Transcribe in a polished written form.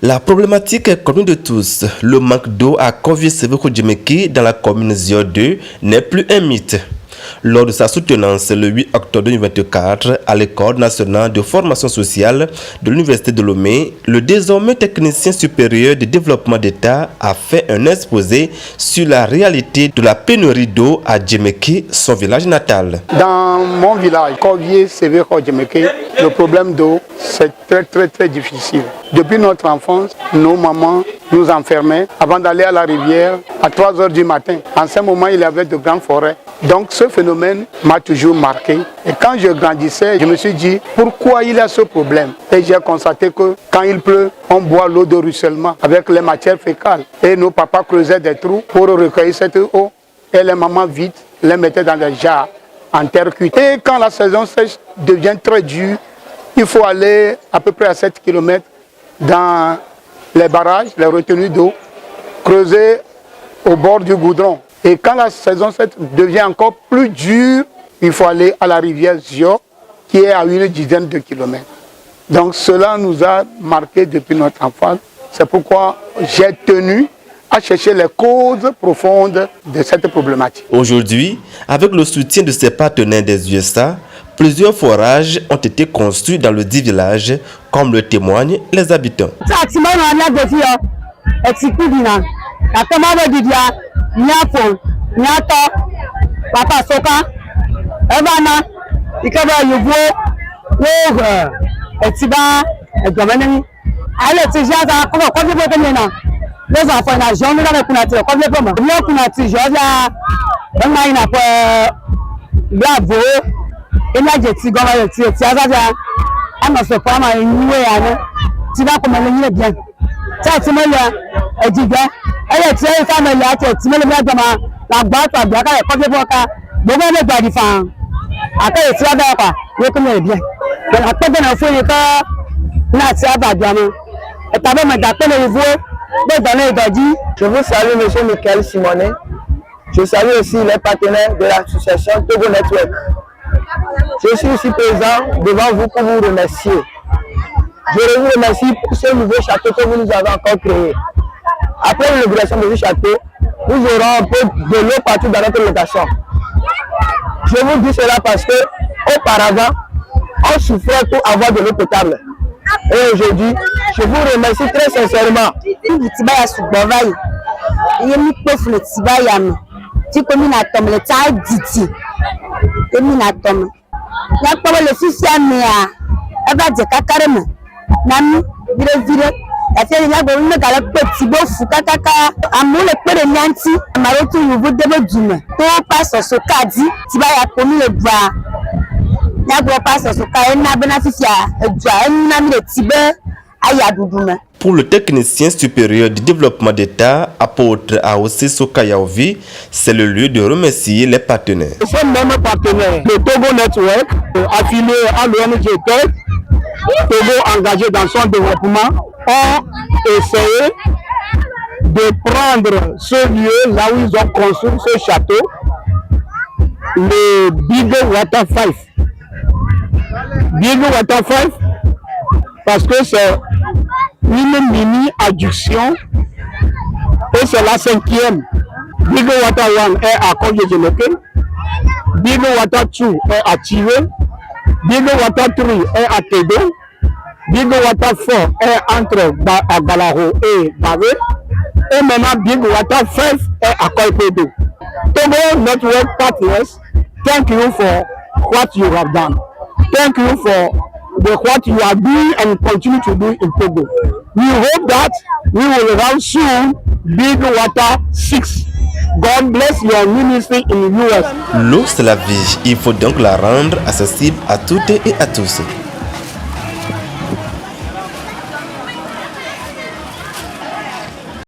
La problématique est connue de tous. Le manque d'eau à Kovie-Sévé-Kodjimeki dans la commune Zio 2 n'est plus un mythe. Lors de sa soutenance le 8 octobre 2024 à l'École nationale de formation sociale de l'Université de Lomé, le désormais technicien supérieur de développement d'État a fait un exposé sur la réalité de la pénurie d'eau à Djimeki, son village natal. Dans mon village, Kovie-Sévé-Kodjimeki, le problème d'eau, c'est très difficile. Depuis notre enfance, nos mamans nous enfermaient avant d'aller à la rivière à 3 h du matin. En ce moment, il y avait de grandes forêts. Donc ce phénomène m'a toujours marqué. Et quand je grandissais, je me suis dit, pourquoi il y a ce problème? Et j'ai constaté que quand il pleut, on boit l'eau de ruissellement avec les matières fécales. Et nos papas creusaient des trous pour recueillir cette eau. Et les mamans vides les mettaient dans des jarres en terre cuite. Et quand la saison sèche devient très dure, il faut aller à peu près à 7 km dans les barrages, les retenues d'eau, creuser au bord du goudron. Et quand la saison 7 devient encore plus dure, il faut aller à la rivière Zio, qui est à une dizaine de kilomètres. Donc cela nous a marqué depuis notre enfance. C'est pourquoi j'ai tenu à chercher les causes profondes de cette problématique. Aujourd'hui, avec le soutien de ses partenaires des USA, plusieurs forages ont été construits dans le dit village, comme le témoignent les habitants. Je vous salue, M. Michael Simonet. Je salue aussi les partenaires de l'association Togo Network. Je suis ici présent devant vous pour vous remercier. Je vous remercie pour ce nouveau château que vous nous avez encore créé. Après l'inauguration de ce château, nous aurons un peu de l'eau partout dans notre location. Je vous dis cela parce que auparavant, on souffrait pour avoir de l'eau potable. Et aujourd'hui, je vous remercie très sincèrement. Pour le technicien supérieur du développement d'État, apôtre Aossi Sokayaovi, c'est le lieu de remercier les partenaires. Ce même partenaire, le Togo Network, affilié à l'ONG TED, Togo engagé dans son développement, ont essayé de prendre ce lieu là où ils ont construit ce château, le Big Water 5. Big Water 5, parce que c'est une mini-adduction et c'est la 5e. Big Water 1 est à Kovie-Sévé, Big Water 2 est à Tiré, Big Water 3 est à Tédé, Big Water 4 est entre Balaro et Bavé, et maintenant Big Water 5 est à Koipedo. Togo Network Partners, thank you for what you have done. Thank you for what you are doing and continue to do in Togo. We hope that we will have soon Big Water 6. God bless your ministry in the US. L'eau, c'est la vie. Il faut donc la rendre accessible à toutes et à tous.